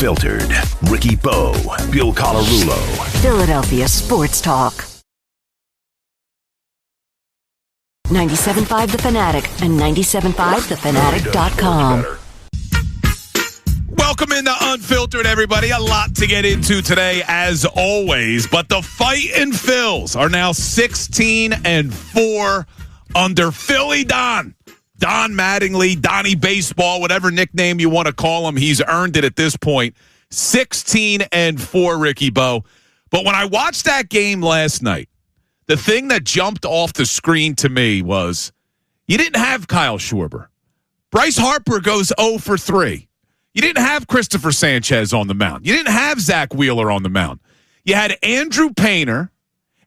Unfiltered. Ricky Bo, Bill Colarulo. Philadelphia Sports Talk. 97.5 The Fanatic and 97.5thefanatic.com. Welcome into Unfiltered, everybody. A lot to get into today, as always. But the Fightin' Phils are now 16-4 under Philly Don Mattingly, Donnie Baseball, whatever nickname you want to call him. He's earned it at this point. 16-4, Ricky Bo. But when I watched that game last night, the thing that jumped off the screen to me was you didn't have Kyle Schwarber. Bryce Harper goes 0 for 3. You didn't have Christopher Sanchez on the mound. You didn't have Zach Wheeler on the mound. You had Andrew Painter,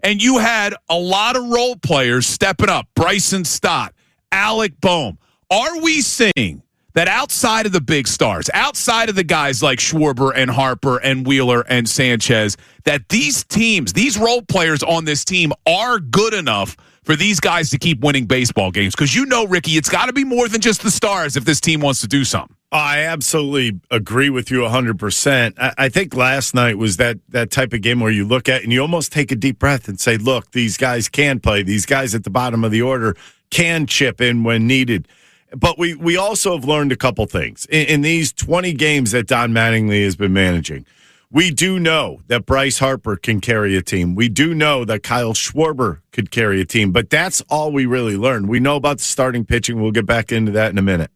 and you had a lot of role players stepping up. Bryson, Stott, Alec Bohm. Are we seeing that outside of the big stars, outside of the guys like Schwarber and Harper and Wheeler and Sanchez, that these teams, these role players on this team are good enough for these guys to keep winning baseball games? Because you know, Ricky, it's got to be more than just the stars if this team wants to do something. I absolutely agree with you 100%. I think last night was that type of game where you look at and you almost take a deep breath and say, look, these guys can play. These guys at the bottom of the order can chip in when needed. But we also have learned a couple things. In these 20 games that Don Mattingly has been managing, we do know that Bryce Harper can carry a team. We do know that Kyle Schwarber could carry a team. But that's all we really learned. We know about the starting pitching. We'll get back into that in a minute.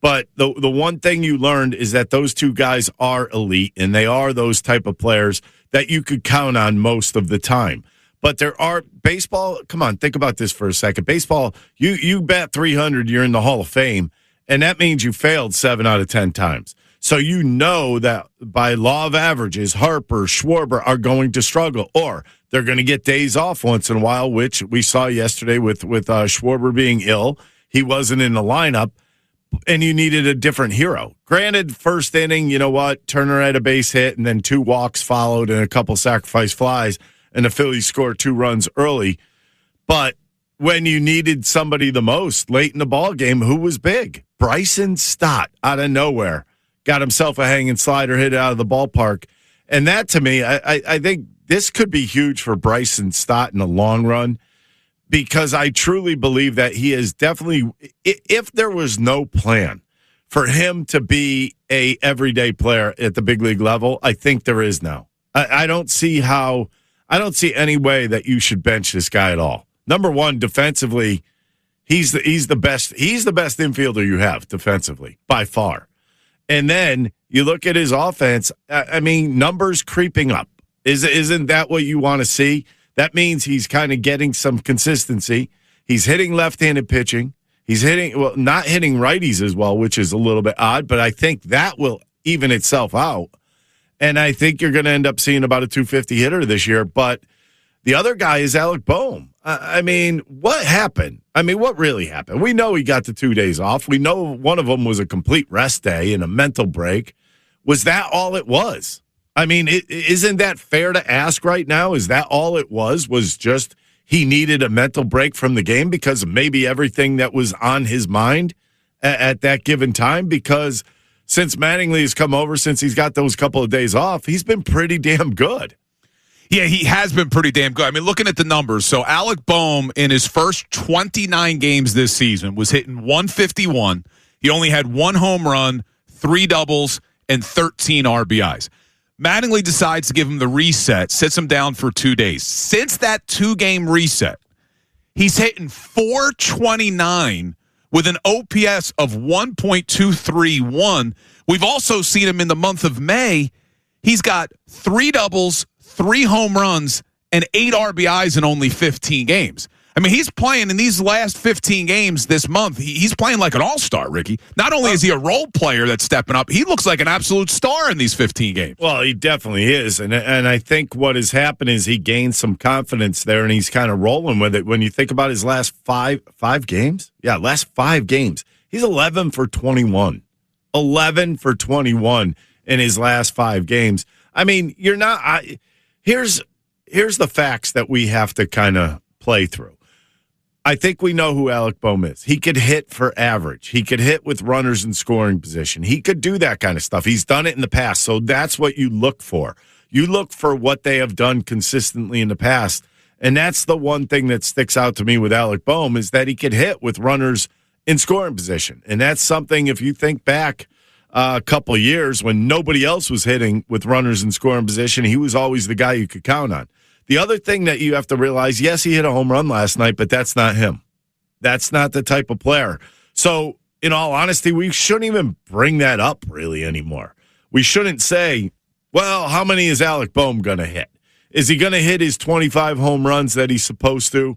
But the one thing you learned is that those two guys are elite, and they are those type of players that you could count on most of the time. But there are baseball. Come on, think about this for a second. Baseball, you bat 300, you're in the Hall of Fame, and that means you failed 7 out of 10 times. So you know that by law of averages, Harper, Schwarber are going to struggle, or they're going to get days off once in a while, which we saw yesterday with Schwarber being ill. He wasn't in the lineup. And you needed a different hero. Granted, first inning, you know what? Turner had a base hit, and then 2 walks followed and a couple sacrifice flies, and the Phillies scored 2 runs early. But when you needed somebody the most late in the ball game, who was big? Bryson Stott out of nowhere got himself a hanging slider hit out of the ballpark. And that, to me, I think this could be huge for Bryson Stott in the long run. Because I truly believe that he is definitely, if there was no plan for him to be a everyday player at the big league level, I think there is now. I don't see any way that you should bench this guy at all. Number one, defensively, he's the best infielder you have defensively by far. And then you look at his offense. I mean, numbers creeping up. Isn't that what you want to see? That means he's kind of getting some consistency. He's hitting left-handed pitching. He's not hitting righties as well, which is a little bit odd, but I think that will even itself out. And I think you're going to end up seeing about a 250 hitter this year. But the other guy is Alec Bohm. I mean, what happened? I mean, what really happened? We know he got the 2 days off. We know one of them was a complete rest day and a mental break. Was that all it was? I mean, isn't that fair to ask right now? Is that all it was just he needed a mental break from the game because of maybe everything that was on his mind at that given time? Because since Mattingly has come over, since he's got those couple of days off, he's been pretty damn good. Yeah, he has been pretty damn good. I mean, looking at the numbers, so Alec Bohm in his first 29 games this season was hitting 151. He only had 1 home run, 3 doubles, and 13 RBIs. Mattingly decides to give him the reset, sits him down for 2 days. Since that 2-game reset, he's hitting .429 with an OPS of 1.231. We've also seen him in the month of May. He's got 3 doubles, 3 home runs, and 8 RBIs in only 15 games. I mean, he's playing in these last 15 games this month. He's playing like an all-star, Ricky. Not only is he a role player that's stepping up, he looks like an absolute star in these 15 games. Well, he definitely is. And I think what has happened is he gained some confidence there, and he's kind of rolling with it. When you think about his last five games, last 5 games, he's 11 for 21. 11 for 21 in his last 5 games. I mean, you're not here's the facts that we have to kind of play through. I think we know who Alec Bohm is. He could hit for average. He could hit with runners in scoring position. He could do that kind of stuff. He's done it in the past, so that's what you look for. You look for what they have done consistently in the past, and that's the one thing that sticks out to me with Alec Bohm is that he could hit with runners in scoring position, and that's something, if you think back a couple of years when nobody else was hitting with runners in scoring position, he was always the guy you could count on. The other thing that you have to realize, yes, he hit a home run last night, but that's not him. That's not the type of player. So, in all honesty, we shouldn't even bring that up really anymore. We shouldn't say, well, how many is Alec Bohm going to hit? Is he going to hit his 25 home runs that he's supposed to?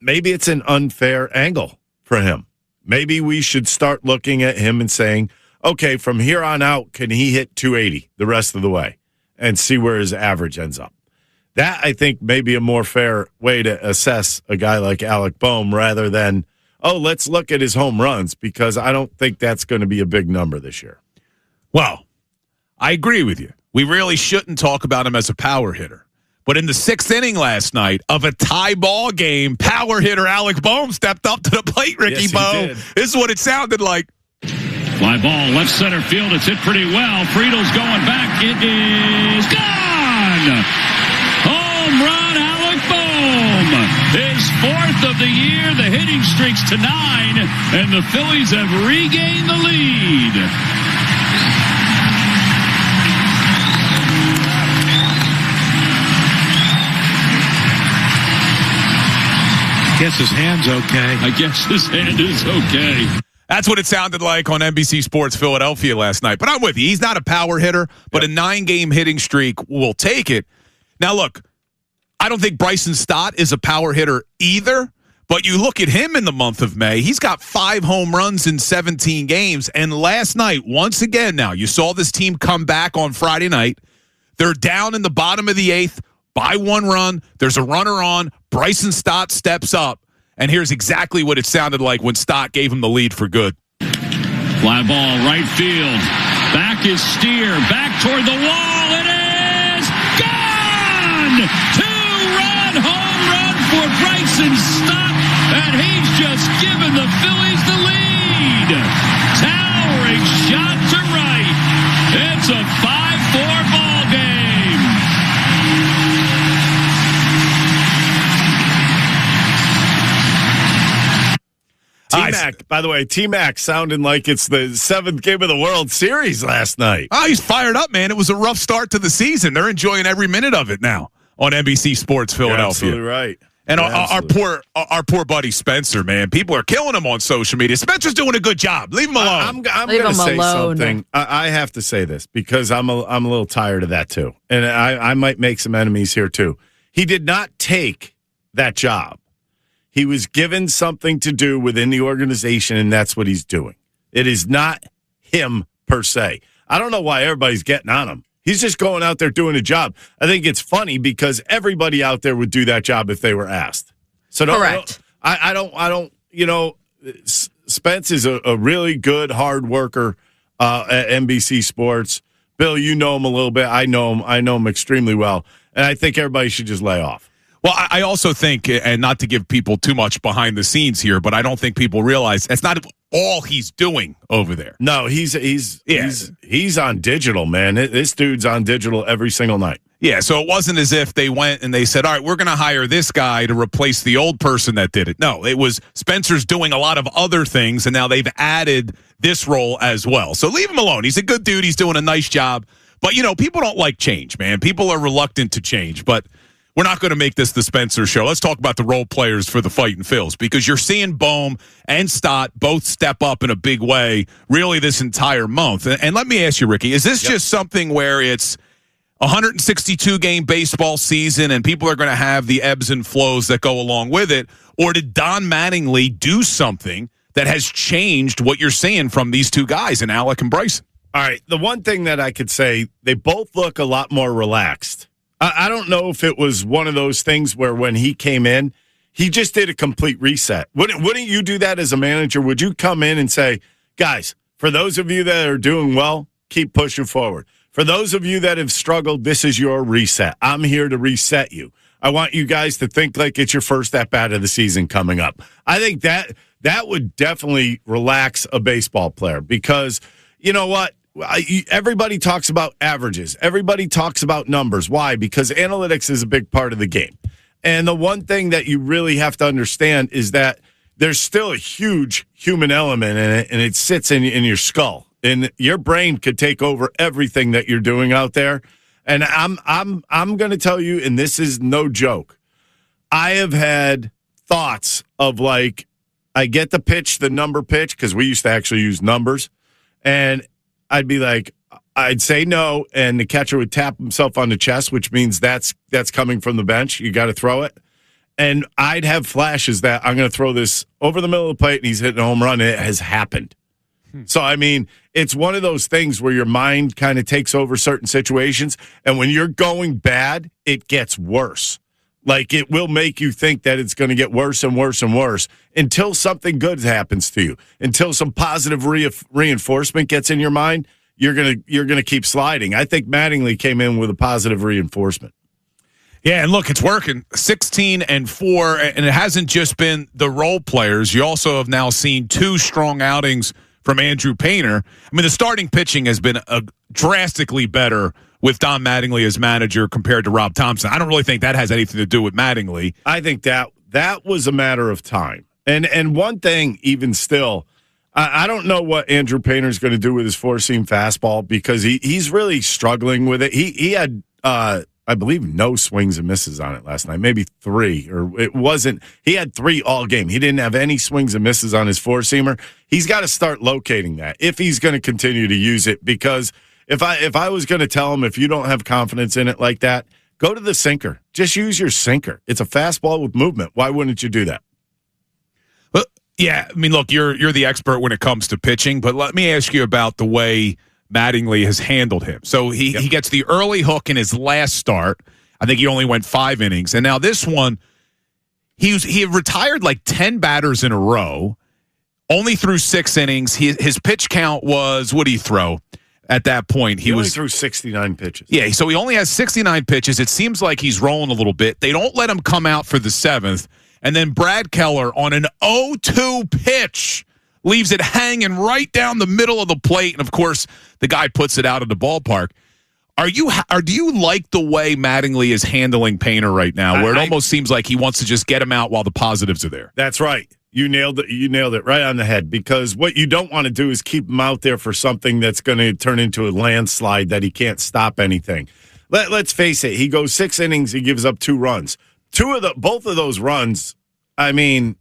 Maybe it's an unfair angle for him. Maybe we should start looking at him and saying, okay, from here on out, can he hit 280 the rest of the way? And see where his average ends up. That, I think, may be a more fair way to assess a guy like Alec Bohm rather than, oh, let's look at his home runs, because I don't think that's going to be a big number this year. Well, I agree with you. We really shouldn't talk about him as a power hitter. But in the 6th inning last night of a tie ball game, power hitter Alec Bohm stepped up to the plate, Ricky Bo. This is what it sounded like. Fly ball, left center field. It's hit pretty well. Friedel's going back. It is gone! Home run, Alec Bohm. His 4th of the year. The hitting streak's to 9, and the Phillies have regained the lead. Guess his hand's okay. I guess his hand is okay. That's what it sounded like on NBC Sports Philadelphia last night. But I'm with you. He's not a power hitter, but a 9-game hitting streak will take it. Now, look, I don't think Bryson Stott is a power hitter either, but you look at him in the month of May, he's got 5 home runs in 17 games. And last night, once again now, you saw this team come back on Friday night. They're down in the bottom of the 8th by 1 run. There's a runner on. Bryson Stott steps up. And here's exactly what it sounded like when Stott gave him the lead for good. Fly ball, right field. Back is Steer. Back toward the wall. It is gone! 2-run home run for Bryson Stott. And he's just given the Phillies the lead. Towering shot to right. It's a 5-4 ball game. T-Mac, by the way, T-Mac sounding like it's the 7th game of the World Series last night. Oh, he's fired up, man. It was a rough start to the season. They're enjoying every minute of it now on NBC Sports Philadelphia. You're absolutely right. And our poor buddy Spencer, man. People are killing him on social media. Spencer's doing a good job. Leave him alone. I'm going to say something. I have to say this because I'm a little tired of that too. And I might make some enemies here too. He did not take that job. He was given something to do within the organization, and that's what he's doing. It is not him per se. I don't know why everybody's getting on him. He's just going out there doing a job. I think it's funny because everybody out there would do that job if they were asked. So correct. I don't. You know, Spence is a really good hard worker at NBC Sports. Bill, you know him a little bit. I know him. I know him extremely well, and I think everybody should just lay off. Well, I also think, and not to give people too much behind the scenes here, but I don't think people realize that's not all he's doing over there. No, he's on digital, man. This dude's on digital every single night. Yeah, so it wasn't as if they went and they said, all right, we're going to hire this guy to replace the old person that did it. No, it was Spencer's doing a lot of other things, and now they've added this role as well. So leave him alone. He's a good dude. He's doing a nice job. But, you know, people don't like change, man. People are reluctant to change, but we're not going to make this the Spencer show. Let's talk about the role players for the Fightin' Phils, because you're seeing Bohm and Stott both step up in a big way really this entire month. And let me ask you, Ricky, is this just something where it's a 162-game baseball season and people are going to have the ebbs and flows that go along with it, or did Don Mattingly do something that has changed what you're seeing from these two guys, in Alec and Bryson? All right, the one thing that I could say, they both look a lot more relaxed. I don't know if it was one of those things where when he came in, he just did a complete reset. Wouldn't you do that as a manager? Would you come in and say, guys, for those of you that are doing well, keep pushing forward. For those of you that have struggled, this is your reset. I'm here to reset you. I want you guys to think like it's your first at-bat of the season coming up. I think that would definitely relax a baseball player because, you know what? Everybody talks about averages. Everybody talks about numbers. Why? Because analytics is a big part of the game. And the one thing that you really have to understand is that there's still a huge human element in it, and it sits in your skull. And your brain could take over everything that you're doing out there. And I'm going to tell you, and this is no joke, I have had thoughts of like, I get the pitch, the number pitch, because we used to actually use numbers, and I'd be like, I'd say no, and the catcher would tap himself on the chest, which means that's coming from the bench. You got to throw it. And I'd have flashes that I'm going to throw this over the middle of the plate, and he's hitting a home run, and it has happened. So, I mean, it's one of those things where your mind kind of takes over certain situations, and when you're going bad, it gets worse. Like, it will make you think that it's going to get worse and worse and worse until something good happens to you. Until some positive reinforcement gets in your mind, you're gonna keep sliding. I think Mattingly came in with a positive reinforcement. Yeah, and look, it's working. 16-4, and it hasn't just been the role players. You also have now seen 2 strong outings from Andrew Painter. I mean, the starting pitching has been drastically better with Don Mattingly as manager compared to Rob Thompson. I don't really think that has anything to do with Mattingly. I think that was a matter of time. And one thing, even still, I don't know what Andrew Painter is going to do with his four-seam fastball because he's really struggling with it. He had, I believe, no swings and misses on it last night, maybe 3, or it wasn't. He had 3 all game. He didn't have any swings and misses on his four-seamer. He's got to start locating that if he's going to continue to use it because if I was going to tell him if you don't have confidence in it like that, go to the sinker. Just use your sinker. It's a fastball with movement. Why wouldn't you do that? Yeah, I mean, look, you're the expert when it comes to pitching, but let me ask you about the way Mattingly has handled him. So he gets the early hook in his last start. I think he only went 5 innings. And now this one, he had retired like 10 batters in a row, only threw 6 innings. His pitch count was, what did he throw at that point? He only threw 69 pitches. Yeah, so he only has 69 pitches. It seems like he's rolling a little bit. They don't let him come out for the 7th. And then Brad Keller on an 0-2 pitch leaves it hanging right down the middle of the plate. And, of course, the guy puts it out of the ballpark. Do you like the way Mattingly is handling Painter right now, where it almost seems like he wants to just get him out while the positives are there? That's right. You nailed it. You nailed it right on the head because what you don't want to do is keep him out there for something that's going to turn into a landslide that he can't stop anything. Let's face it. He goes 6 innings. He gives up 2 runs. Both of those runs, I mean,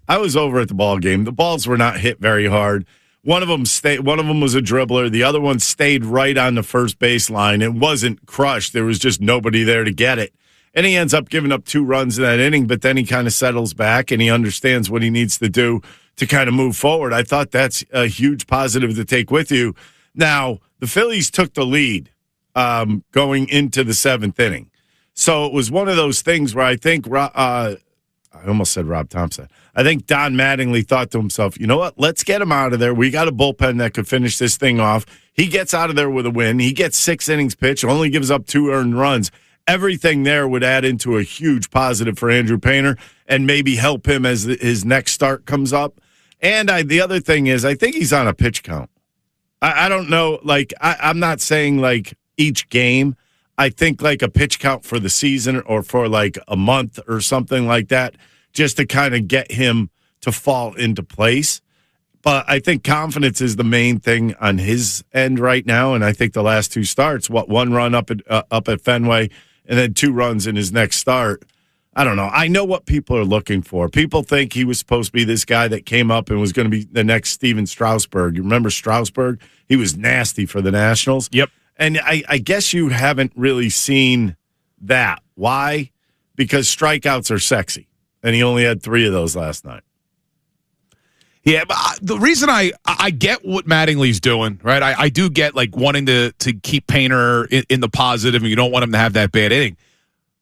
I was over at the ball game. The balls were not hit very hard. One of them was a dribbler. The other one stayed right on the first baseline. It wasn't crushed. There was just nobody there to get it. And he ends up giving up 2 runs in that inning, but then he kind of settles back and he understands what he needs to do to kind of move forward. I thought that's a huge positive to take with you. Now, the Phillies took the lead going into the 7th inning. So it was one of those things where I think I almost said Rob Thompson. I think Don Mattingly thought to himself, you know what, let's get him out of there. We got a bullpen that could finish this thing off. He gets out of there with a win. He gets 6 innings pitched, only gives up 2 earned runs. Everything there would add into a huge positive for Andrew Painter and maybe help him as his next start comes up. And the other thing is I think he's on a pitch count. I don't know, like I'm not saying like each game. I think like a pitch count for the season or for like a month or something like that, just to kind of get him to fall into place. But I think confidence is the main thing on his end right now. And I think the last 2 starts, 1 run up at Fenway and then 2 runs in his next start. I don't know. I know what people are looking for. People think he was supposed to be this guy that came up and was going to be the next Steven Strasburg. You remember Strasburg? He was nasty for the Nationals. Yep. And I guess you haven't really seen that. Why? Because strikeouts are sexy. And he only had 3 of those last night. Yeah, but the reason I get what Mattingly's doing, right? I do get like wanting to keep Painter in the positive, and you don't want him to have that bad inning.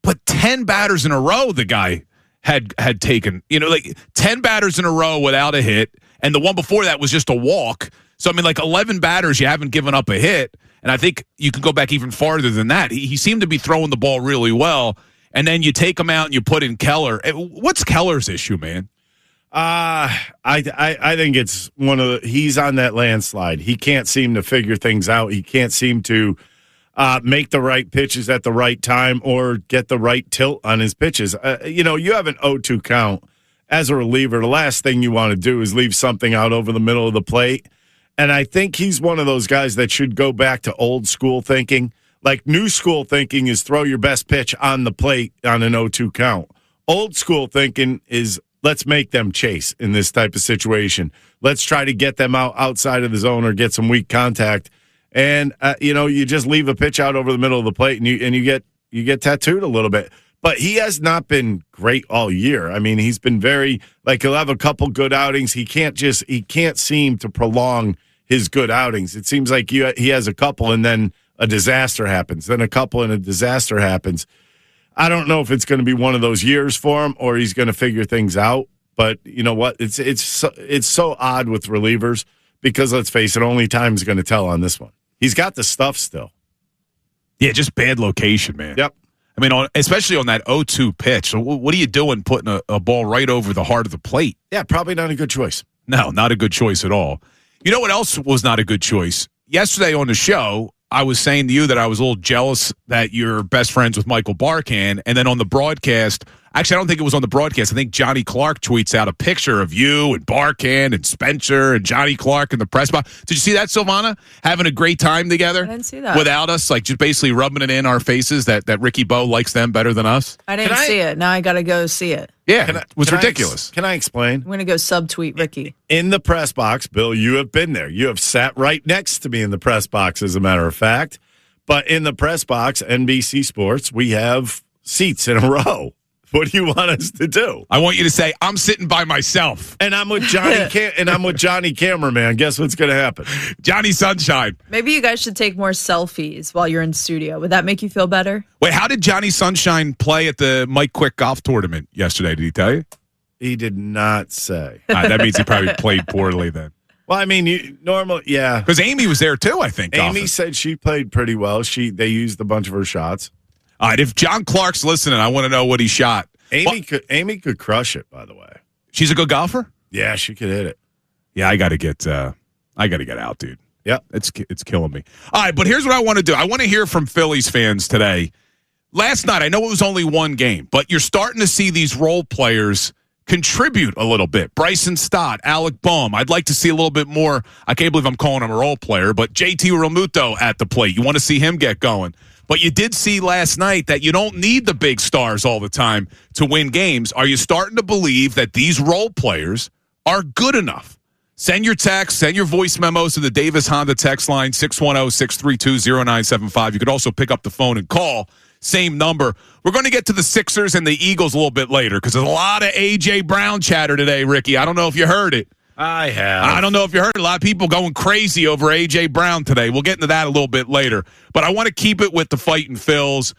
But 10 batters in a row, the guy had taken, like 10 batters in a row without a hit, and the one before that was just a walk. So I mean, like 11 batters, you haven't given up a hit, and I think you can go back even farther than that. He seemed to be throwing the ball really well. and then you take him out and you put in Keller. What's Keller's issue, man? I think it's he's on that landslide. He can't seem to figure things out. He can't seem to make the right pitches at the right time or get the right tilt on his pitches. You have an 0-2 count as a reliever. The last thing you want to do is leave something out over the middle of the plate. And I think he's one of those guys that should go back to old school thinking. Like, new school thinking is throw your best pitch on the plate on an 0-2 count. Old school thinking is let's make them chase in this type of situation. Let's try to get them outside of the zone or get some weak contact. And, you just leave a pitch out over the middle of the plate and you get tattooed a little bit. But he has not been great all year. I mean, he's been he'll have a couple good outings. He can't seem to prolong his good outings. It seems like he has a couple and then a disaster happens. Then a couple and a disaster happens. I don't know if it's going to be one of those years for him or he's going to figure things out. But you know what? It's so odd with relievers because, let's face it, only time's going to tell on this one. He's got the stuff still. Yeah, just bad location, man. Yep. I mean, especially on that 0-2 pitch. So what are you doing putting a ball right over the heart of the plate? Yeah, probably not a good choice. No, not a good choice at all. You know what else was not a good choice? Yesterday on the show, I was saying to you that I was a little jealous that you're best friends with Michael Barkan. And then on the broadcast, actually, I don't think it was on the broadcast. I think Johnny Clark tweets out a picture of you and Barkan and Spencer and Johnny Clark in the press box. Did you see that, Silvana? Having a great time together? I didn't see that. Without us, like just basically rubbing it in our faces that Ricky Bo likes them better than us? I didn't see it. Now I got to go see it. Yeah, it was ridiculous. Can I explain? I'm going to go subtweet Ricky. In the press box, Bill, you have been there. You have sat right next to me in the press box, as a matter of fact. But in the press box, NBC Sports, we have seats in a row. What do you want us to do? I want you to say, I'm sitting by myself. And I'm with Johnny Cameraman. Guess what's going to happen? Johnny Sunshine. Maybe you guys should take more selfies while you're in studio. Would that make you feel better? Wait, how did Johnny Sunshine play at the Mike Quick golf tournament yesterday? Did he tell you? He did not say. That means he probably played poorly then. Well, I mean, yeah. Because Amy was there too, I think. Amy said she played pretty well. They used a bunch of her shots. All right, if John Clark's listening, I want to know what he shot. Amy could crush it, by the way. She's a good golfer? Yeah, she could hit it. Yeah, I got to get out, dude. Yep. It's killing me. All right, but here's what I want to do. I want to hear from Phillies fans today. Last night, I know it was only one game, but you're starting to see these role players contribute a little bit. Bryson, Stott, Alec Bohm. I'd like to see a little bit more. I can't believe I'm calling him a role player, but JT Realmuto at the plate. You want to see him get going. But you did see last night that you don't need the big stars all the time to win games. Are you starting to believe that these role players are good enough? Send your text, send your voice memos to the Davis Honda text line, 610-632-0975. You could also pick up the phone and call. Same number. We're going to get to the Sixers and the Eagles a little bit later because there's a lot of A.J. Brown chatter today, Ricky. I don't know if you heard it. I have. I don't know if you heard a lot of people going crazy over A.J. Brown today. We'll get into that a little bit later. But I want to keep it with the Fightin' Phils.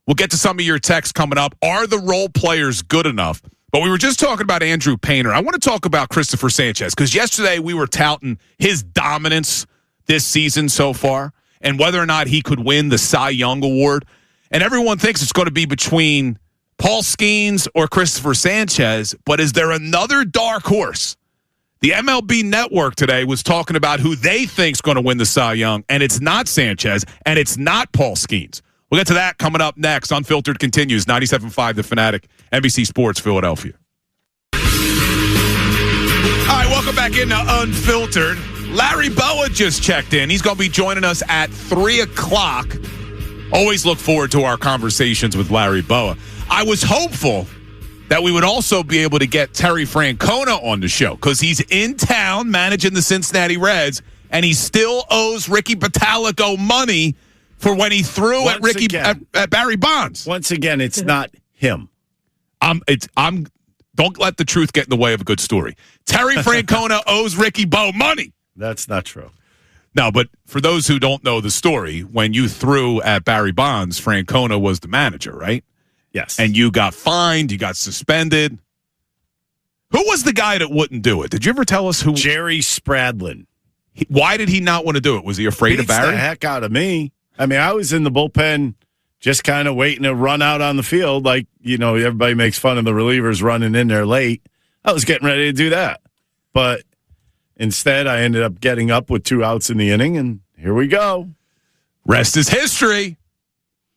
We'll get to some of your texts coming up. Are the role players good enough? But we were just talking about Andrew Painter. I want to talk about Christopher Sanchez because yesterday we were touting his dominance this season so far and whether or not he could win the Cy Young Award. And everyone thinks it's going to be between Paul Skeens or Christopher Sanchez. But is there another dark horse? The MLB Network today was talking about who they think is going to win the Cy Young, and it's not Sanchez, and it's not Paul Skeens. We'll get to that coming up next. Unfiltered continues, 97.5 The Fanatic, NBC Sports, Philadelphia. All right, welcome back into Unfiltered. Larry Boa just checked in. He's going to be joining us at 3 o'clock. Always look forward to our conversations with Larry Boa. I was hopeful that we would also be able to get Terry Francona on the show because he's in town managing the Cincinnati Reds, and he still owes Ricky Bottalico money for when he threw at Barry Bonds. Once again, it's not him. Don't let the truth get in the way of a good story. Terry Francona owes Ricky Bo money. That's not true. No, but for those who don't know the story, when you threw at Barry Bonds, Francona was the manager, right? Yes. And you got fined, you got suspended. Who was the guy that wouldn't do it? Did you ever tell us who? Jerry Spradlin. Why did he not want to do it? Was he afraid of Barry? Beats the heck out of me. I mean, I was in the bullpen just kind of waiting to run out on the field. Like, everybody makes fun of the relievers running in there late. I was getting ready to do that. But instead, I ended up getting up with 2 outs in the inning, and here we go. Rest is history.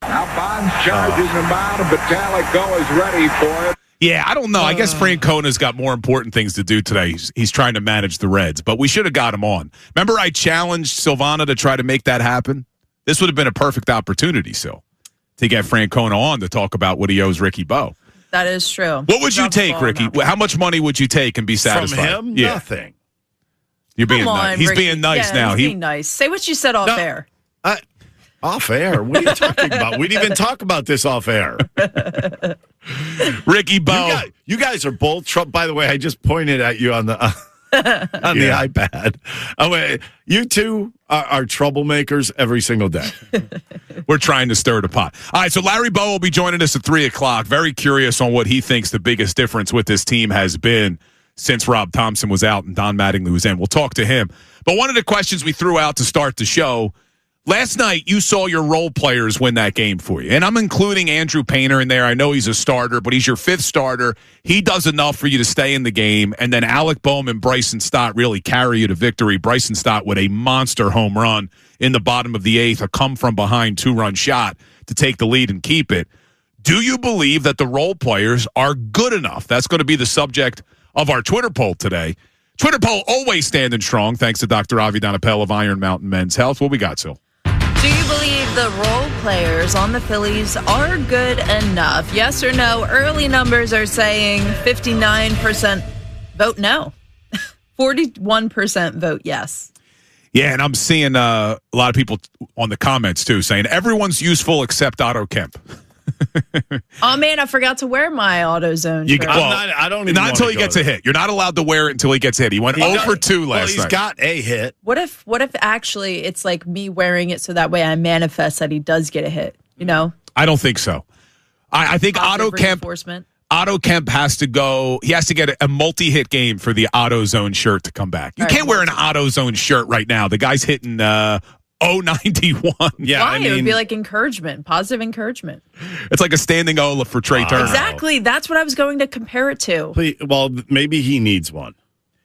Now Bonds charges him out, but Alec Bohm is ready for it. Yeah, I don't know. I guess Francona's got more important things to do today. He's trying to manage the Reds, but we should have got him on. Remember I challenged Silvana to try to make that happen? This would have been a perfect opportunity, to get Francona on to talk about what he owes Ricky Bowe. That is true. What would you take, Ricky? How much money would you take and be satisfied? From him? Yeah. Nothing. You're being nice. He's being nice now. He's being nice. Say what you said off air. Off air? What are you talking about? We didn't even talk about this off air. Ricky Bowe. You guys are both trouble. By the way, I just pointed at you on the the iPad. You two are troublemakers every single day. We're trying to stir the pot. All right, so Larry Bowe will be joining us at 3 o'clock. Very curious on what he thinks the biggest difference with this team has been since Rob Thompson was out and Don Mattingly was in. We'll talk to him. But one of the questions we threw out to start the show, last night you saw your role players win that game for you. And I'm including Andrew Painter in there. I know he's a starter, but he's your 5th starter. He does enough for you to stay in the game. And then Alec Bohm and Bryson Stott really carry you to victory. Bryson Stott with a monster home run in the bottom of the 8th, a come-from-behind 2-run shot to take the lead and keep it. Do you believe that the role players are good enough? That's going to be the subject of our Twitter poll today. Twitter poll always standing strong, thanks to Dr. Avi Donapel of Iron Mountain Men's Health. What we got, Sil? Do you believe the role players on the Phillies are good enough? Yes or no? Early numbers are saying 59% vote no. 41% vote yes. Yeah, and I'm seeing a lot of people on the comments, too, saying everyone's useful except Otto Kemp. Oh, man, I forgot to wear my AutoZone shirt. I don't even not until he gets a hit. You're not allowed to wear it until he gets hit. He went 0 for 2 last night. He's got a hit. What if actually it's like me wearing it so that way I manifest that he does get a hit, I don't think so. I think Otto Kemp has to go. He has to get a multi-hit game for the AutoZone shirt to come back. You can't wear an AutoZone shirt right now. The guy's hitting 091. Yeah, why? It would be like encouragement, positive encouragement. It's like a standing Ola for Trey Turner. Exactly. That's what I was going to compare it to. Well, maybe he needs one.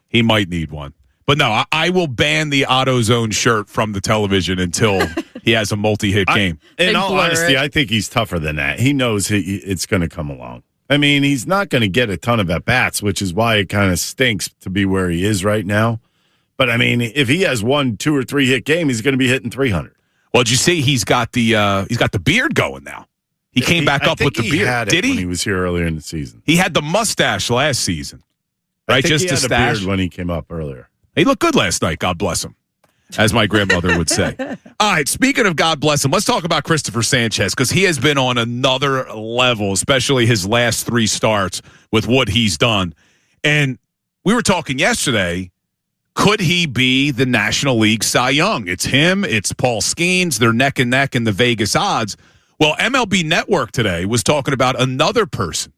He might need one. But no, I will ban the AutoZone shirt from the television until he has a multi-hit game. In all honesty, I think he's tougher than that. He knows it's going to come along. I mean, he's not going to get a ton of at-bats, which is why it kind of stinks to be where he is right now. But, I mean, if he has 1, 2, or 3 hit game, he's going to be hitting 300. Well, did you see he's got the beard going now? He came back up with the beard. Did he? When he was here earlier in the season. He had the mustache last season. Right? I think Just he had a a stash. beard when he came up earlier. He looked good last night, God bless him, as my grandmother would say. All right, speaking of God bless him, let's talk about Christopher Sanchez, because he has been on another level, especially his last 3 starts with what he's done. And we were talking yesterday, could he be the National League Cy Young? It's him, it's Paul Skeens, they're neck and neck in the Vegas odds. Well, MLB Network today was talking about another person.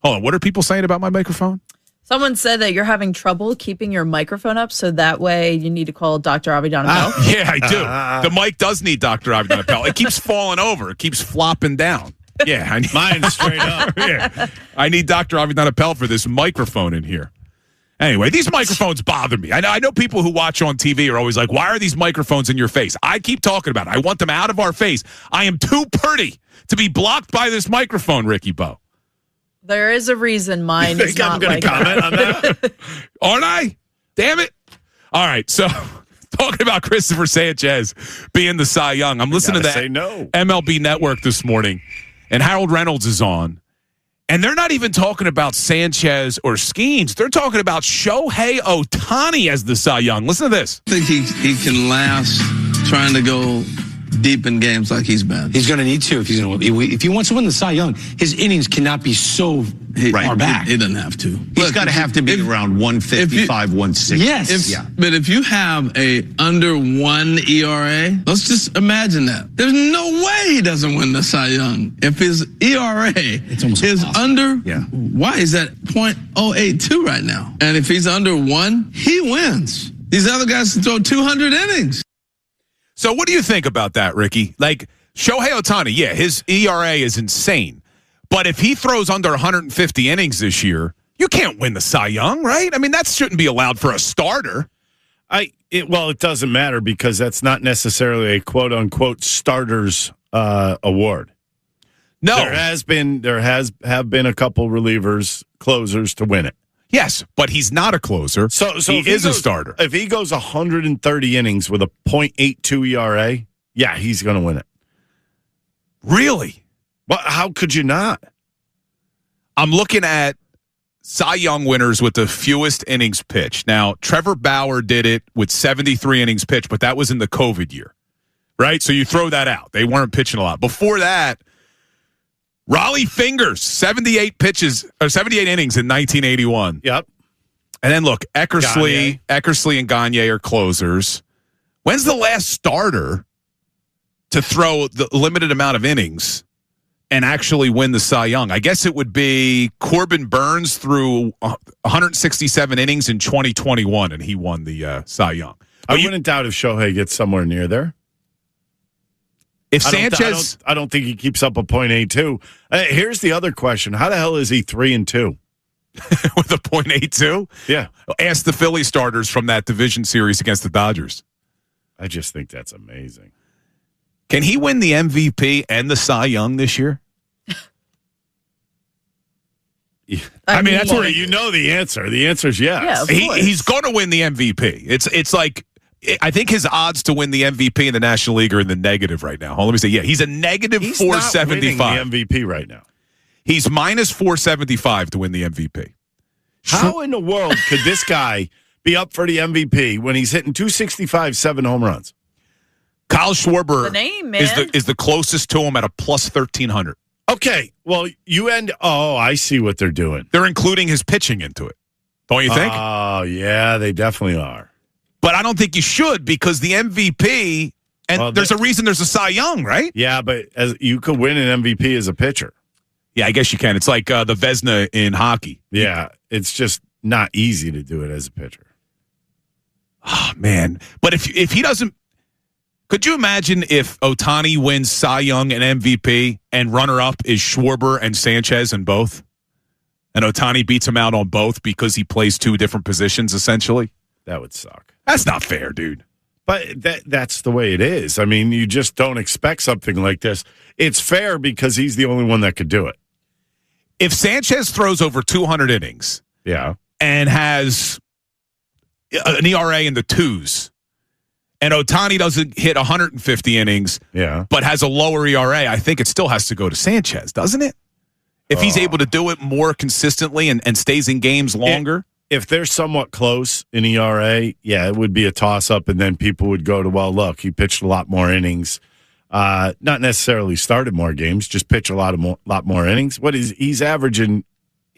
Hold on, what are people saying about my microphone? Someone said that you're having trouble keeping your microphone up, so that way you need to call Dr. Avi Donapel. Yeah, I do. The mic does need Dr. Avi Donapel. It keeps falling over. It keeps flopping down. Yeah, I need mine straight up. Yeah, I need Dr. Avi Donapel for this microphone in here. Anyway, these microphones bother me. I know people who watch on TV are always like, why are these microphones in your face? I keep talking about it. I want them out of our face. I am too pretty to be blocked by this microphone, Ricky Bowe. There is a reason mine is not like that. I'm going to comment on that? Aren't I? Damn it. All right, so talking about Christopher Sanchez being the Cy Young. I'm listening to MLB Network this morning, and Harold Reynolds is on. And they're not even talking about Sanchez or Skeens. They're talking about Shohei Ohtani as the Cy Young. Listen to this. I think he can last trying to go deep in games like he's been. He's going to need to if he wants to win the Cy Young. His innings cannot be so far back. He doesn't have to. He's got to have to be around 155, 160. Yes. But if you have a under 1 ERA, let's just imagine that. There's no way he doesn't win the Cy Young. If his ERA is under, why is that .082 right now? And if he's under 1, he wins. These other guys can throw 200 innings. So what do you think about that, Ricky? Like, Shohei Ohtani, yeah, his ERA is insane. But if he throws under 150 innings this year, you can't win the Cy Young, right? I mean, that shouldn't be allowed for a starter. It doesn't matter because that's not necessarily a quote-unquote starter's award. No. There have been a couple relievers, closers to win it. Yes, but he's not a closer. So he is a starter. If he goes 130 innings with a .82 ERA, yeah, he's going to win it. Really? Well, how could you not? I'm looking at Cy Young winners with the fewest innings pitched. Now, Trevor Bauer did it with 73 innings pitched, but that was in the COVID year, right? So you throw that out. They weren't pitching a lot. Before that, Raleigh Fingers, 78 innings in 1981. Yep. And then look, Eckersley and Gagne are closers. When's the last starter to throw the limited amount of innings and actually win the Cy Young? I guess it would be Corbin Burns threw 167 innings in 2021, and he won the Cy Young. But I wouldn't doubt if Shohei gets somewhere near there. If Sanchez, I don't think he keeps up a .82. Here's the other question: how the hell is he 3-2 with a .82? Yeah, ask the Philly starters from that division series against the Dodgers. I just think that's amazing. Can he win the MVP and the Cy Young this year? I mean, that's where you know the answer. The answer is yes. Yeah, he's going to win the MVP. It's like, I think his odds to win the MVP in the National League are in the negative right now. Let me say, yeah, he's a negative he's 475. Not winning the MVP right now. He's minus 475 to win the MVP. How in the world could this guy be up for the MVP when he's hitting 265, 7 home runs? Kyle Schwarber the name, man. is the closest to him at a plus 1,300. Okay, well, I see what they're doing. They're including his pitching into it. Don't you think? Oh, yeah, they definitely are. But I don't think you should because the MVP, and there's a reason there's a Cy Young, right? Yeah, but you could win an MVP as a pitcher. Yeah, I guess you can. It's like the Vezina in hockey. Yeah, it's just not easy to do it as a pitcher. Oh, man. But if he doesn't, could you imagine if Ohtani wins Cy Young and MVP and runner-up is Schwarber and Sanchez in both? And Ohtani beats him out on both because he plays 2 different positions, essentially? That would suck. That's not fair, dude. But that's the way it is. I mean, you just don't expect something like this. It's fair because he's the only one that could do it. If Sanchez throws over 200 innings and has an ERA in the 2s, and Ohtani doesn't hit 150 innings but has a lower ERA, I think it still has to go to Sanchez, doesn't it? If he's able to do it more consistently and stays in games longer. If they're somewhat close in ERA, yeah, it would be a toss-up, and then people would go to, well, look, he pitched a lot more innings. Not necessarily started more games, just pitch a lot more innings. He's averaging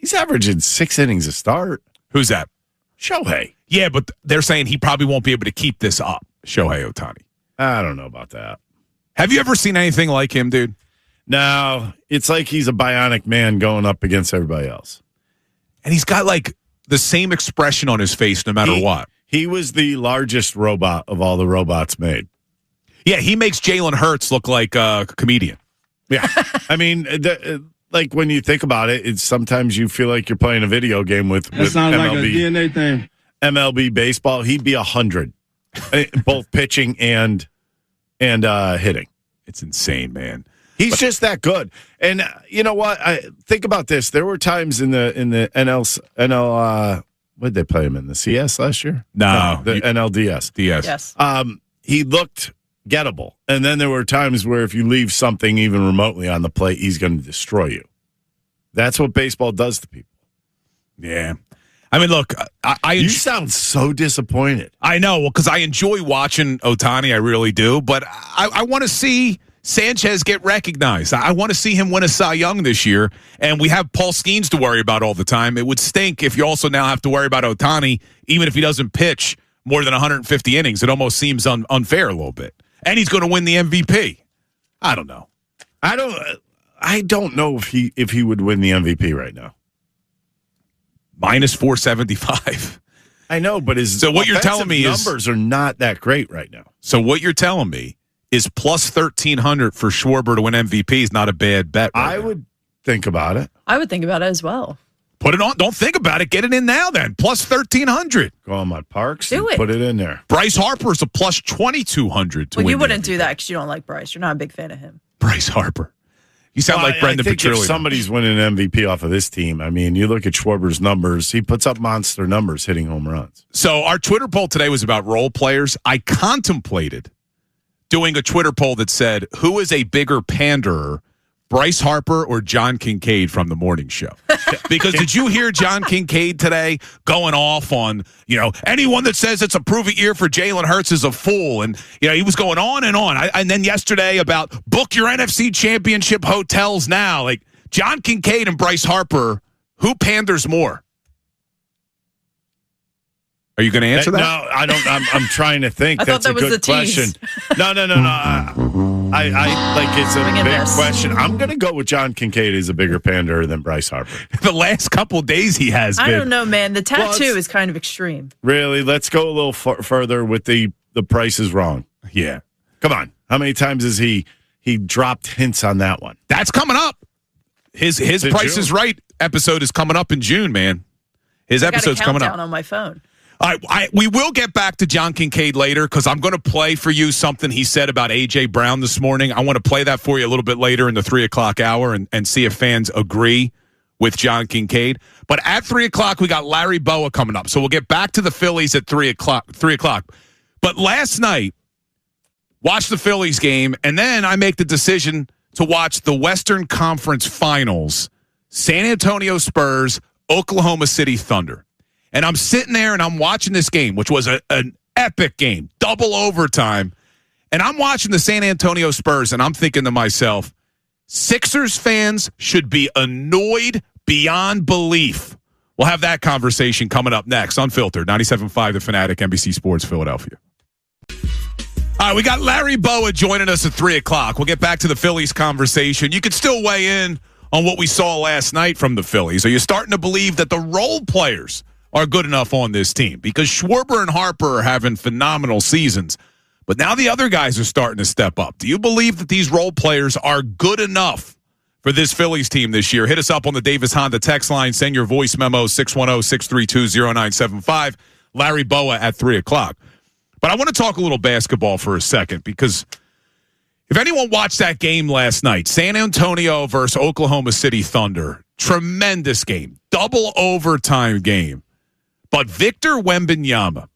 6 innings a start. Who's that? Shohei. Yeah, but they're saying he probably won't be able to keep this up, Shohei Ohtani. I don't know about that. Have you ever seen anything like him, dude? No, it's like he's a bionic man going up against everybody else. And he's got like the same expression on his face no matter what. He was the largest robot of all the robots made. Yeah, he makes Jalen Hurts look like a comedian. Yeah. I mean, like when you think about it, it's sometimes you feel like you're playing a video game with that sounds MLB. like a DNA thing. MLB baseball, he'd be 100, both pitching and hitting. It's insane, man. He's just that good. And you know what? Think about this. There were times in the NL what did they play him in? The CS last year? No, the NLDS. DS. Yes. He looked gettable. And then there were times where if you leave something even remotely on the plate, he's going to destroy you. That's what baseball does to people. Yeah. I mean, look, you sound so disappointed. I know, because I enjoy watching Ohtani. I really do. But I want to see Sanchez get recognized. I want to see him win a Cy Young this year. And we have Paul Skeens to worry about all the time. It would stink if you also now have to worry about Ohtani, even if he doesn't pitch more than 150 innings. It almost seems unfair a little bit. And he's going to win the MVP. I don't know. I don't know if he would win the MVP right now. Minus 475. I know, but so what you're telling me numbers are not that great right now. So what you're telling me is plus 1,300 for Schwarber to win MVP is not a bad bet. Right I would think about it. I would think about it as well. Put it on. Don't think about it. Get it in now then. Plus 1,300. Go on my Parks. Do it. Put it in there. Bryce Harper is a plus 2,200 to win. Well, you wouldn't MVP. do that because you don't like Bryce. You're not a big fan of him. Bryce Harper. You sound like Brendan I think Petrilli. if somebody's winning an MVP off of this team, I mean, you look at Schwarber's numbers, he puts up monster numbers hitting home runs. So our Twitter poll today was about role players. I contemplated doing a Twitter poll that said, who is a bigger panderer, Bryce Harper or John Kincaid from the morning show? Because did you hear John Kincaid today going off on, anyone that says it's a prove-it year for Jalen Hurts is a fool. And, he was going on and on. And then yesterday about book your NFC championship hotels now. Like, John Kincaid and Bryce Harper, who panders more? Are you going to answer that? No, I don't. I'm trying to think. I thought That's that a was good the tease. question. No. I like it's a big question. I'm going to go with John Kincaid as a bigger panderer than Bryce Harper. The last couple days he has been. I don't know, man. The tattoo is kind of extreme. Really? Let's go a little further with the price is wrong. Yeah. Come on. How many times has he dropped hints on that one? That's coming up. His Price is Right episode is coming up in June, man. His episode's coming up. On my phone. We will get back to John Kincaid later because I'm going to play for you something he said about A.J. Brown this morning. I want to play that for you a little bit later in the 3 o'clock hour and see if fans agree with John Kincaid. But at 3 o'clock, we got Larry Boa coming up. So we'll get back to the Phillies at 3 o'clock. But last night, watched the Phillies game, and then I make the decision to watch the Western Conference Finals, San Antonio Spurs, Oklahoma City Thunder. And I'm sitting there and I'm watching this game, which was an epic game, double overtime. And I'm watching the San Antonio Spurs, and I'm thinking to myself, Sixers fans should be annoyed beyond belief. We'll have that conversation coming up next. Unfiltered, 97.5 The Fanatic, NBC Sports, Philadelphia. All right, we got Larry Boa joining us at 3 o'clock. We'll get back to the Phillies conversation. You could still weigh in on what we saw last night from the Phillies. Are you starting to believe that the role players are good enough on this team? Because Schwarber and Harper are having phenomenal seasons, but now the other guys are starting to step up. Do you believe that these role players are good enough for this Phillies team this year? Hit us up on the Davis Honda text line. Send your voice memo, 610-632-0975. Larry Boa at 3 o'clock. But I want to talk a little basketball for a second, because if anyone watched that game last night, San Antonio versus Oklahoma City Thunder, tremendous game, double overtime game. But Victor Wembanyama,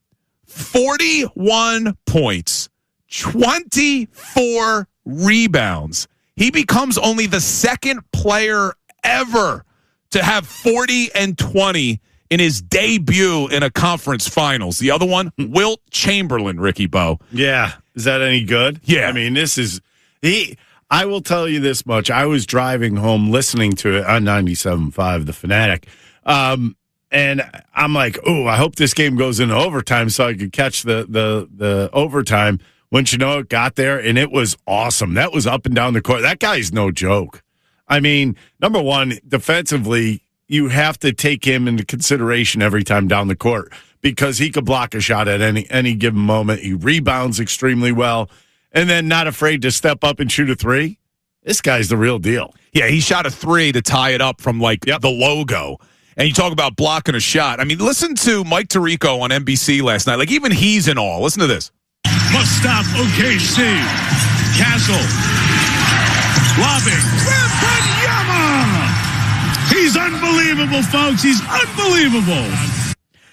41 points, 24 rebounds. He becomes only the second player ever to have 40 and 20 in his debut in a conference finals. The other one, Wilt Chamberlain, Ricky Bo. Yeah. Is that any good? Yeah. I mean, I will tell you this much. I was driving home listening to it on 97.5 The Fanatic. And I'm like, oh, I hope this game goes into overtime so I could catch the overtime. Wouldn't you know, it got there, and it was awesome. That was up and down the court. That guy's no joke. I mean, number one, defensively, you have to take him into consideration every time down the court because he could block a shot at any given moment. He rebounds extremely well, and then not afraid to step up and shoot a three. This guy's the real deal. Yeah, he shot a three to tie it up from, the logo. And you talk about blocking a shot. I mean, listen to Mike Tirico on NBC last night. Even he's in awe. Listen to this. Must stop OKC. Castle. Lobbing. Wembanyama! He's unbelievable, folks. He's unbelievable.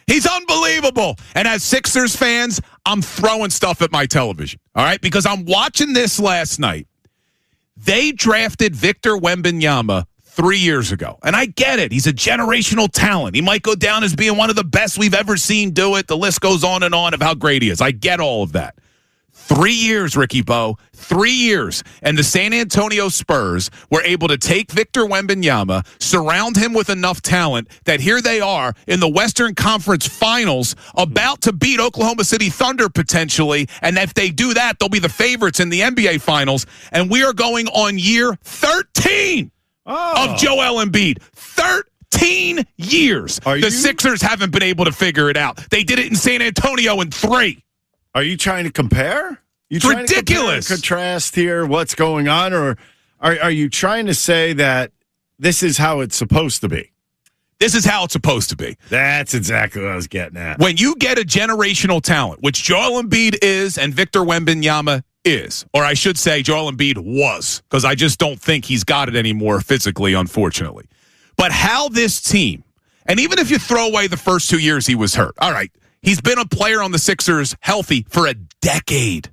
He's unbelievable. And as Sixers fans, I'm throwing stuff at my television. All right? Because I'm watching this last night. They drafted Victor Wembanyama 3 years ago. And I get it. He's a generational talent. He might go down as being one of the best we've ever seen do it. The list goes on and on of how great he is. I get all of that. 3 years, Ricky Bo. 3 years. And the San Antonio Spurs were able to take Victor Wembanyama, surround him with enough talent that here they are in the Western Conference Finals about to beat Oklahoma City Thunder potentially. And if they do that, they'll be the favorites in the NBA Finals. And we are going on year 13. Of Joel Embiid. 13 years. Sixers haven't been able to figure it out. They did it in San Antonio in 3. Are you trying to compare? You It's ridiculous. Contrast here what's going on, or are you trying to say that this is how it's supposed to be? This is how it's supposed to be. That's exactly what I was getting at. When you get a generational talent, which Joel Embiid is and Victor Wembanyama is, or I should say Joel Embiid was, because I just don't think he's got it anymore physically, unfortunately. But how this team, and even if you throw away the first 2 years he was hurt, all right, he's been a player on the Sixers healthy for a decade.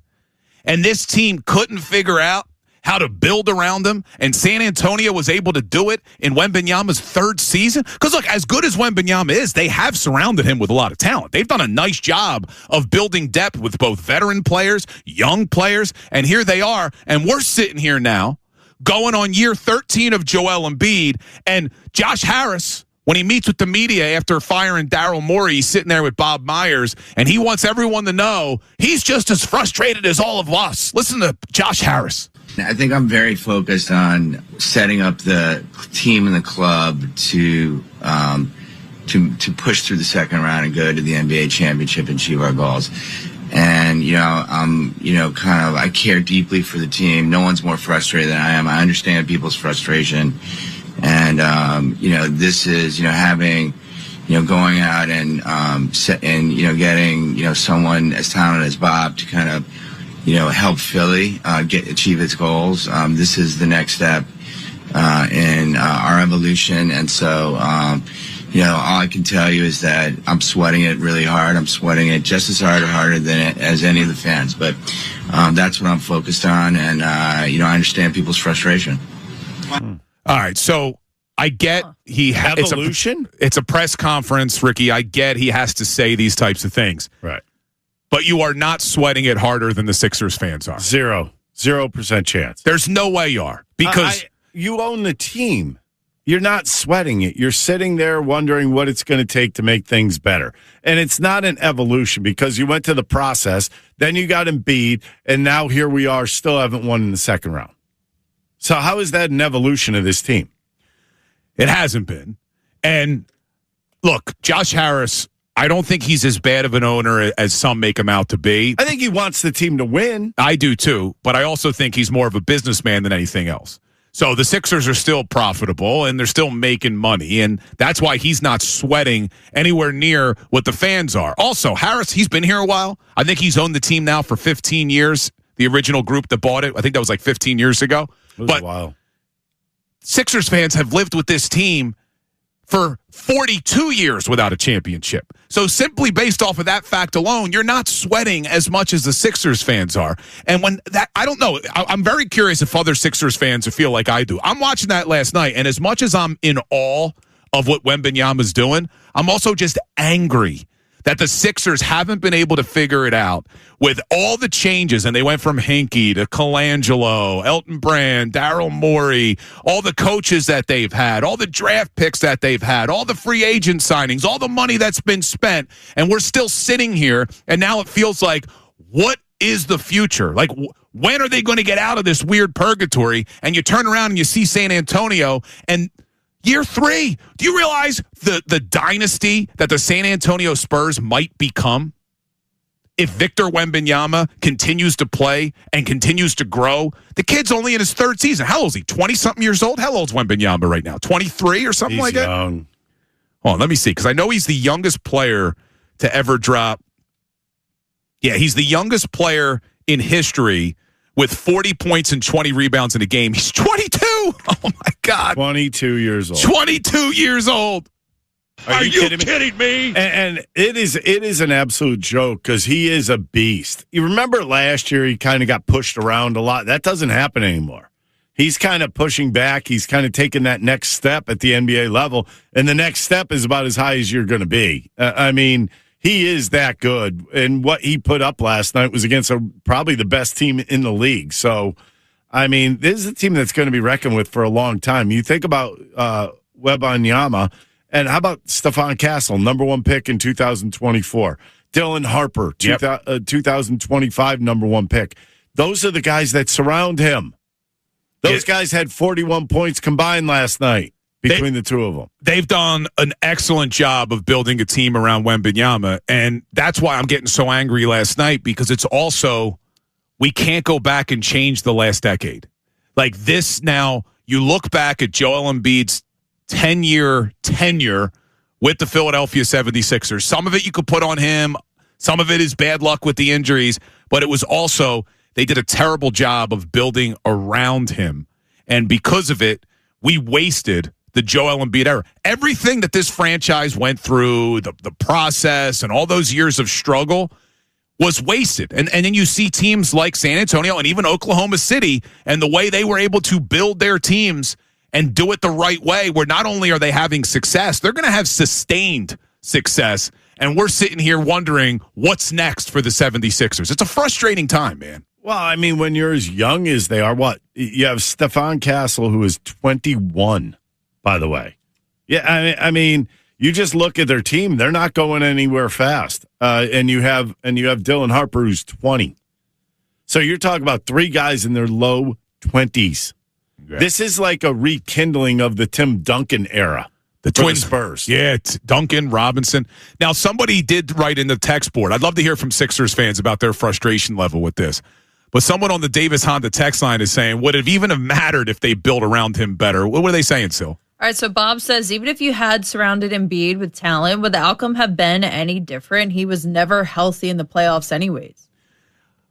And this team couldn't figure out how to build around him, and San Antonio was able to do it in Wembanyama's third season. Because, look, as good as Wembanyama is, they have surrounded him with a lot of talent. They've done a nice job of building depth with both veteran players, young players, and here they are. And we're sitting here now going on year 13 of Joel Embiid, and Josh Harris, when he meets with the media after firing Daryl Morey, he's sitting there with Bob Myers, and he wants everyone to know he's just as frustrated as all of us. Listen to Josh Harris. I think I'm very focused on setting up the team and the club to push through the second round and go to the NBA championship and achieve our goals. And, I care deeply for the team. No one's more frustrated than I am. I understand people's frustration. And, this is, having, going out and getting, someone as talented as Bob to kind of, help Philly achieve its goals. This is the next step in our evolution. And so, all I can tell you is that I'm sweating it really hard. I'm sweating it just as hard or harder than as any of the fans. But that's what I'm focused on. And, I understand people's frustration. All right, so I get evolution. It's a press conference, Ricky. I get he has to say these types of things. Right. But you are not sweating it harder than the Sixers fans are. 0% chance. There's no way you are. Because you own the team. You're not sweating it. You're sitting there wondering what it's going to take to make things better. And it's not an evolution because you went to the process, then you got Embiid, and now here we are, still haven't won in the second round. So how is that an evolution of this team? It hasn't been. And look, Josh Harris, I don't think he's as bad of an owner as some make him out to be. I think he wants the team to win. I do too, but I also think he's more of a businessman than anything else. So the Sixers are still profitable and they're still making money, and that's why he's not sweating anywhere near what the fans are. Also, Harris, he's been here a while. I think he's owned the team now for 15 years. The original group that bought it, I think that was like 15 years ago. It was a while. Sixers fans have lived with this team for 42 years without a championship. So simply based off of that fact alone, you're not sweating as much as the Sixers fans are. And when that, I don't know, I'm very curious if other Sixers fans feel like I do. I'm watching that last night, and as much as I'm in awe of what Wembanyama's doing, I'm also just angry that the Sixers haven't been able to figure it out with all the changes, and they went from Hinkie to Colangelo, Elton Brand, Daryl Morey, all the coaches that they've had, all the draft picks that they've had, all the free agent signings, all the money that's been spent, and we're still sitting here, and now it feels like, what is the future? Like, when are they going to get out of this weird purgatory? And you turn around and you see San Antonio, and year 3, do you realize the dynasty that the San Antonio Spurs might become if Victor Wembanyama continues to play and continues to grow? The kid's only in his 3rd season. How old is he? 20-something years old? How old's Wembanyama right now? 23 or something like that? He's young. Hold on, let me see, because I know he's the youngest player to ever drop. Yeah, he's the youngest player in history with 40 points and 20 rebounds in a game. He's 22. Oh, my God. 22 years old. 22 years old. Are you kidding me? And it is an absolute joke because he is a beast. You remember last year he kind of got pushed around a lot. That doesn't happen anymore. He's kind of pushing back. He's kind of taking that next step at the NBA level, and the next step is about as high as you're going to be. I mean, he is that good, and what he put up last night was against probably the best team in the league. So, I mean, this is a team that's going to be reckoned with for a long time. You think about Wembanyama, and how about Stephon Castle, number 1 pick in 2024? Dylan Harper, 2025 number 1 pick. Those are the guys that surround him. Those guys had 41 points combined last night between the two of them. They've done an excellent job of building a team around Wembanyama, and that's why I'm getting so angry last night, because it's also we can't go back and change the last decade. Like this now, you look back at Joel Embiid's 10-year tenure with the Philadelphia 76ers. Some of it you could put on him. Some of it is bad luck with the injuries. But it was also, they did a terrible job of building around him. And because of it, we wasted the Joel Embiid era. Everything that this franchise went through, the process and all those years of struggle was wasted. And then you see teams like San Antonio and even Oklahoma City and the way they were able to build their teams and do it the right way, where not only are they having success, they're going to have sustained success. And we're sitting here wondering what's next for the 76ers. It's a frustrating time, man. Well, I mean, when you're as young as they are, what? You have Stephon Castle, who is 21, by the way. Yeah, I mean, you just look at their team; they're not going anywhere fast. And you have Dylan Harper, who's 20. So you're talking about three guys in their low 20s. Yeah. This is like a rekindling of the Tim Duncan era. The Twin Spurs. Yeah, Duncan, Robinson. Now, somebody did write in the text board. I'd love to hear from Sixers fans about their frustration level with this. But someone on the Davis Honda text line is saying, would it even have mattered if they built around him better? What were they saying, Sil? All right, so Bob says, even if you had surrounded Embiid with talent, would the outcome have been any different? He was never healthy in the playoffs anyways.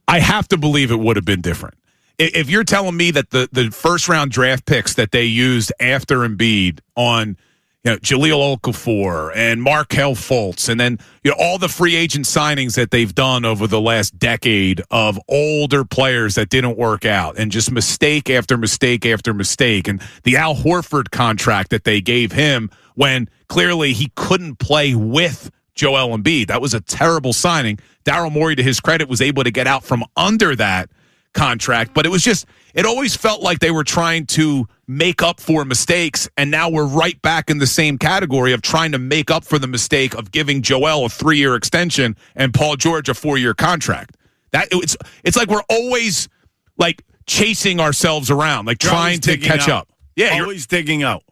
I have to believe it would have been different. If you're telling me that the first-round draft picks that they used after Embiid on Jahlil Okafor and Markelle Fultz, and then all the free agent signings that they've done over the last decade of older players that didn't work out, and just mistake after mistake after mistake, and the Al Horford contract that they gave him when clearly he couldn't play with Joel Embiid. That was a terrible signing. Daryl Morey, to his credit, was able to get out from under that contract, but it always felt like they were trying to make up for mistakes, and now we're right back in the same category of trying to make up for the mistake of giving Joel a 3-year extension and Paul George a 4-year contract. It's like we're always like chasing ourselves around, like trying to catch up. Yeah, always digging out.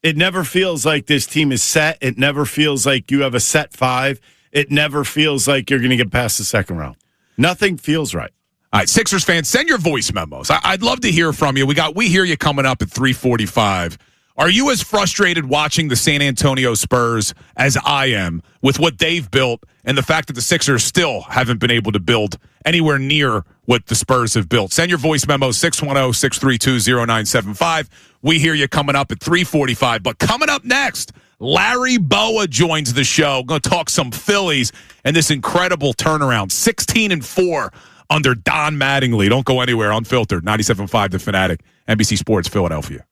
It never feels like this team is set. It never feels like you have a set 5. It never feels like you're going to get past the second round. Nothing feels right. All right, Sixers fans, send your voice memos. I'd love to hear from you. We hear you coming up at 3:45. Are you as frustrated watching the San Antonio Spurs as I am with what they've built and the fact that the Sixers still haven't been able to build anywhere near what the Spurs have built? Send your voice memos, 610-632-0975. We hear you coming up at 3:45. But coming up next, Larry Boa joins the show. We're going to talk some Phillies and this incredible turnaround, 16-4. Under Don Mattingly. Don't go anywhere. Unfiltered. 97.5 The Fanatic. NBC Sports Philadelphia.